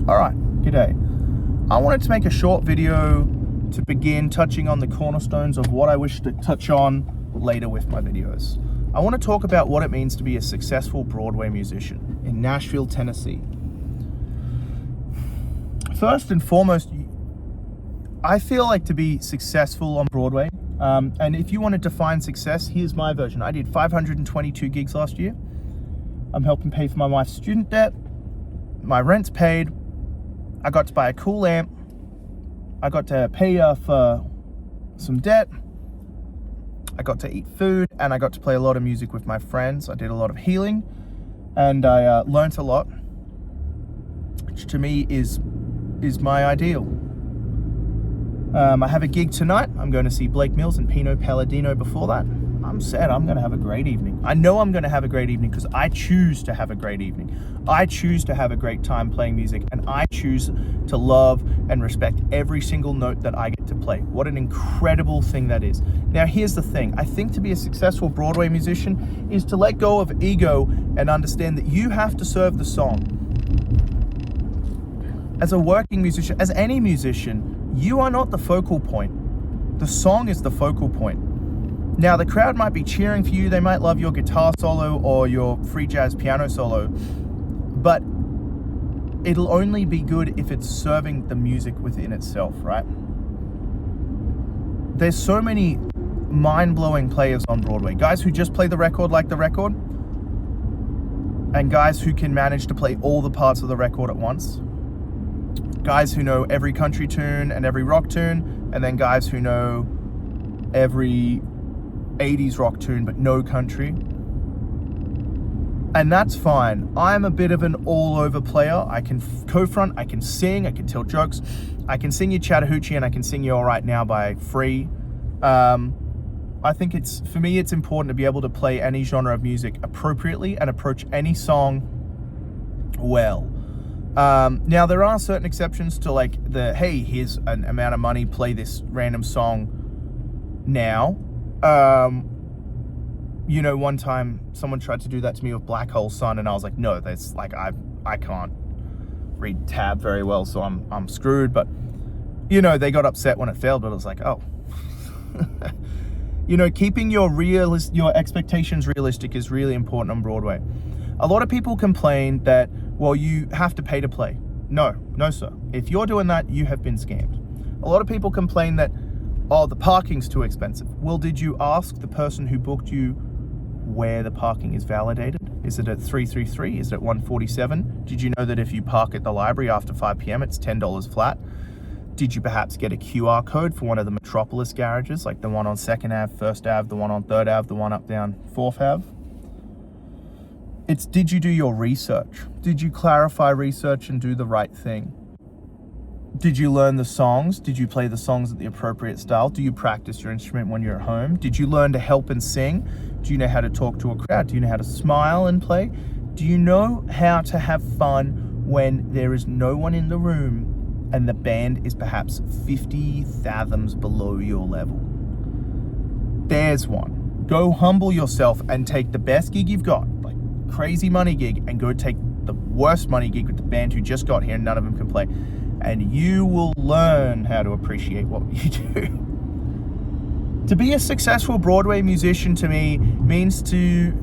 Alright, g'day. I wanted to make a short video to begin touching on the cornerstones of what I wish to touch on later with my videos. I want to talk about what it means to be a successful Broadway musician in Nashville, Tennessee. First and foremost, I feel like to be successful on Broadway, and if you want to define success, here's my version. I did 522 gigs last year. I'm helping pay for my wife's student debt. My rent's paid. I got to buy a cool amp. I got to pay off some debt. I got to eat food, and I got to play a lot of music with my friends. I did a lot of healing, and I learnt a lot, which to me is my ideal. I have a gig tonight. I'm going to see Blake Mills and Pino Palladino before that. I'm sad. I'm going to have a great evening. I know I'm going to have a great evening because I choose to have a great evening. I choose to have a great time playing music, and I choose to love and respect every single note that I get to play. What an incredible thing that is. Now, here's the thing. I think to be a successful Broadway musician is to let go of ego and understand that you have to serve the song. As a working musician, as any musician, you are not the focal point. The song is the focal point. Now, the crowd might be cheering for you. They might love your guitar solo or your free jazz piano solo, but it'll only be good if it's serving the music within itself, right? There's so many mind-blowing players on Broadway. Guys who just play the record like the record, and guys who can manage to play all the parts of the record at once. Guys who know every country tune and every rock tune, and then guys who know every 80s rock tune but no country. And that's fine. I'm a bit of an all-over player. I can co-front, I can sing, I can tell jokes, I can sing you Chattahoochee, and I can sing you All Right Now by Free. I think for me it's important to be able to play any genre of music appropriately and approach any song well. Now there are certain exceptions to like hey, here's an amount of money, play this random song now. One time someone tried to do that to me with Black Hole Sun, and I was like, no, that's like, I can't read tab very well, so I'm screwed. But, they got upset when it failed, but I was like, oh. Keeping your expectations realistic is really important on Broadway. A lot of people complain that, well, you have to pay to play. No, sir. If you're doing that, you have been scammed. A lot of people complain that, oh, the parking's too expensive. Well, did you ask the person who booked you where the parking is validated? Is it at 333? Is it at 147? Did you know that if you park at the library after 5 p.m., it's $10 flat? Did you perhaps get a QR code for one of the Metropolis garages, like the one on 2nd Ave, 1st Ave, the one on 3rd Ave, the one up down 4th Ave? Did you do your research? Did you clarify research and do the right thing? Did you learn the songs? Did you play the songs at the appropriate style? Do you practice your instrument when you're at home? Did you learn to help and sing? Do you know how to talk to a crowd? Do you know how to smile and play? Do you know how to have fun when there is no one in the room and the band is perhaps 50 fathoms below your level? There's one. Go humble yourself and take the best gig you've got, like crazy money gig, and go take the worst money gig with the band who just got here and none of them can play. And you will learn how to appreciate what you do. To be a successful Broadway musician, to me, means to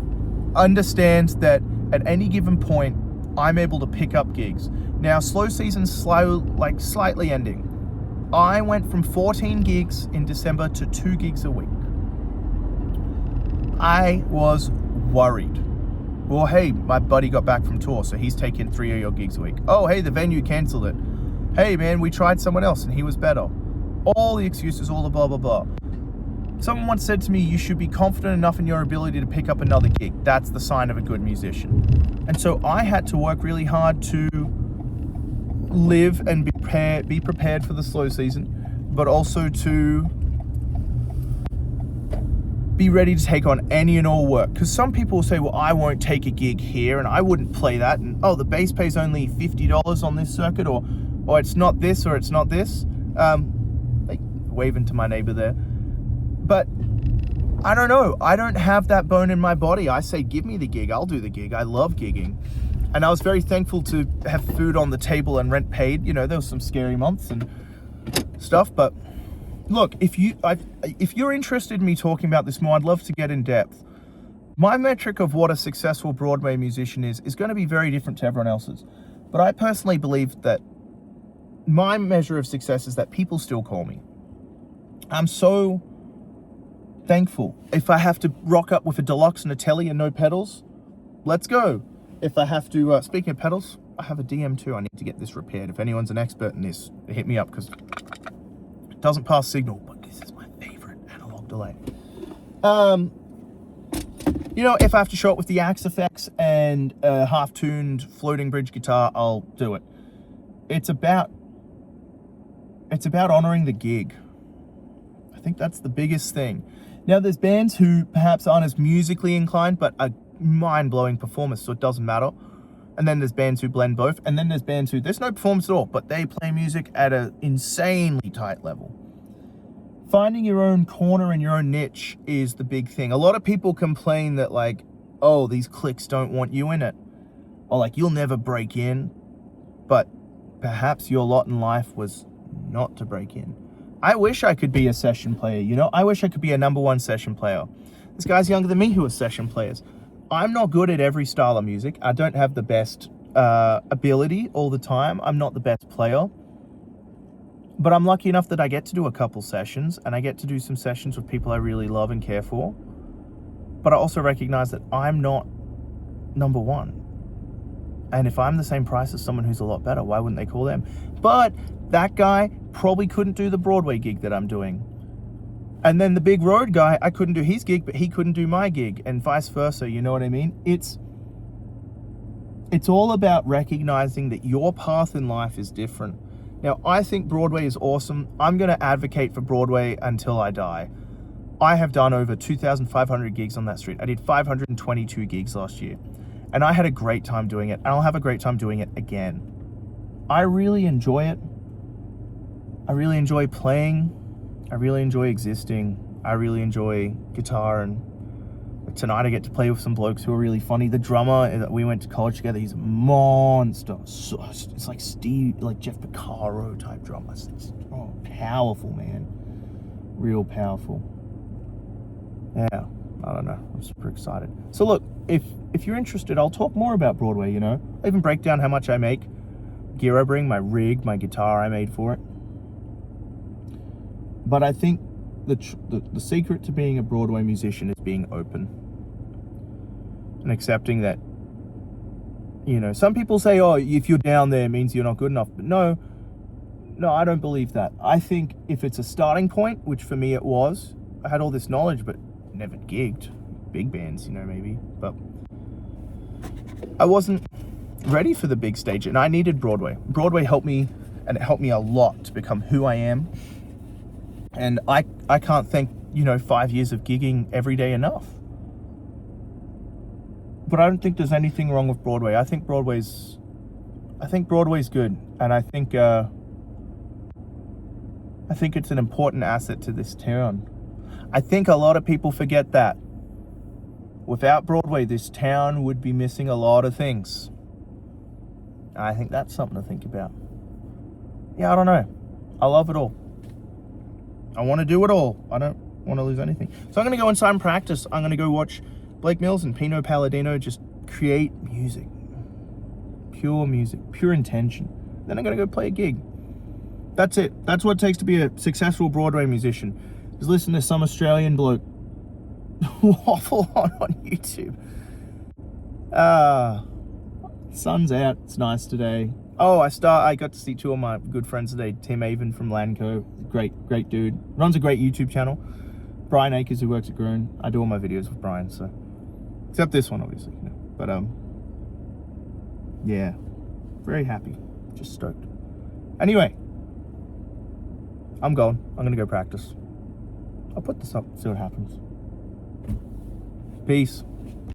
understand that at any given point, I'm able to pick up gigs. Now, slow season's slightly ending. I went from 14 gigs in December to 2 gigs a week. I was worried. Well, hey, my buddy got back from tour, so he's taking 3 of your gigs a week. Oh, hey, the venue canceled it. Hey man, we tried someone else and he was better. All the excuses, all the blah, blah, blah. Someone once said to me, you should be confident enough in your ability to pick up another gig. That's the sign of a good musician. And so I had to work really hard to live and be prepared for the slow season, but also to be ready to take on any and all work. Because some people will say, well, I won't take a gig here and I wouldn't play that. And oh, the bass pays only $50 on this circuit, or it's not this, or it's not this. Waving to my neighbor there. But I don't know. I don't have that bone in my body. I say, give me the gig. I'll do the gig. I love gigging. And I was very thankful to have food on the table and rent paid. You know, there was some scary months and stuff, but look, if you're interested in me talking about this more, I'd love to get in depth. My metric of what a successful Broadway musician is going to be very different to everyone else's. But I personally believe that my measure of success is that people still call me. I'm so thankful. If I have to rock up with a deluxe and a telly and no pedals, let's go. If I have to, speaking of pedals, I have a DM2. I need to get this repaired. If anyone's an expert in this, hit me up, because it doesn't pass signal, but this is my favorite analog delay. You know, if I have to show it with the Axe effects and a half-tuned floating bridge guitar, I'll do it. It's about honoring the gig. I think that's the biggest thing. Now, there's bands who perhaps aren't as musically inclined, but are mind-blowing performers, so it doesn't matter. And then there's bands who blend both. And then there's bands who, there's no performance at all, but they play music at an insanely tight level. Finding your own corner and your own niche is the big thing. A lot of people complain that, like, oh, these cliques don't want you in it. Or like, you'll never break in. But perhaps your lot in life was not to break in. I wish I could be a session player, you know? I wish I could be a #1 session player. There's guys younger than me who are session players. I'm not good at every style of music. I don't have the best ability all the time. I'm not the best player. But I'm lucky enough that I get to do a couple sessions, and I get to do some sessions with people I really love and care for. But I also recognize that I'm not #1. And if I'm the same price as someone who's a lot better, why wouldn't they call them? But that guy probably couldn't do the Broadway gig that I'm doing. And then the big road guy, I couldn't do his gig, but he couldn't do my gig, and vice versa, you know what I mean? It's all about recognizing that your path in life is different. Now, I think Broadway is awesome. I'm going to advocate for Broadway until I die. I have done over 2,500 gigs on that street. I did 522 gigs last year, and I had a great time doing it, and I'll have a great time doing it again. I really enjoy it. I really enjoy playing. I really enjoy existing. I really enjoy guitar, and tonight I get to play with some blokes who are really funny. The drummer, we went to college together, he's a monster. So, it's like Jeff Porcaro type drummer. It's powerful, man. Real powerful. Yeah, I don't know. I'm super excited. So look, if you're interested, I'll talk more about Broadway, you know. I even break down how much I make, gear I bring, my rig, my guitar I made for it. But I think the secret to being a Broadway musician is being open and accepting that, you know, some people say, oh, if you're down there, it means you're not good enough. But no, I don't believe that. I think if it's a starting point, which for me it was, I had all this knowledge, but never gigged. Big bands, you know, maybe. But I wasn't ready for the big stage, and I needed Broadway. Broadway helped me, and it helped me a lot to become who I am. And I can't thank, 5 years of gigging every day enough. But I don't think there's anything wrong with Broadway. I think Broadway's good, and I think it's an important asset to this town. I think a lot of people forget that. Without Broadway, this town would be missing a lot of things. I think that's something to think about. Yeah, I don't know. I love it all. I want to do it all. I don't want to lose anything. So I'm going to go inside and practice. I'm going to go watch Blake Mills and Pino Palladino just create music. Pure music. Pure intention. Then I'm going to go play a gig. That's it. That's what it takes to be a successful Broadway musician. Just listen to some Australian bloke waffle on YouTube. Sun's out. It's nice today. Oh, I got to see two of my good friends today. Tim Avon from Lanco, great dude. Runs a great YouTube channel. Brian Akers, who works at Groon. I do all my videos with Brian, so except this one, obviously. But yeah, very happy, just stoked. Anyway, I'm going. I'm gonna go practice. I'll put this up, see what happens. Peace.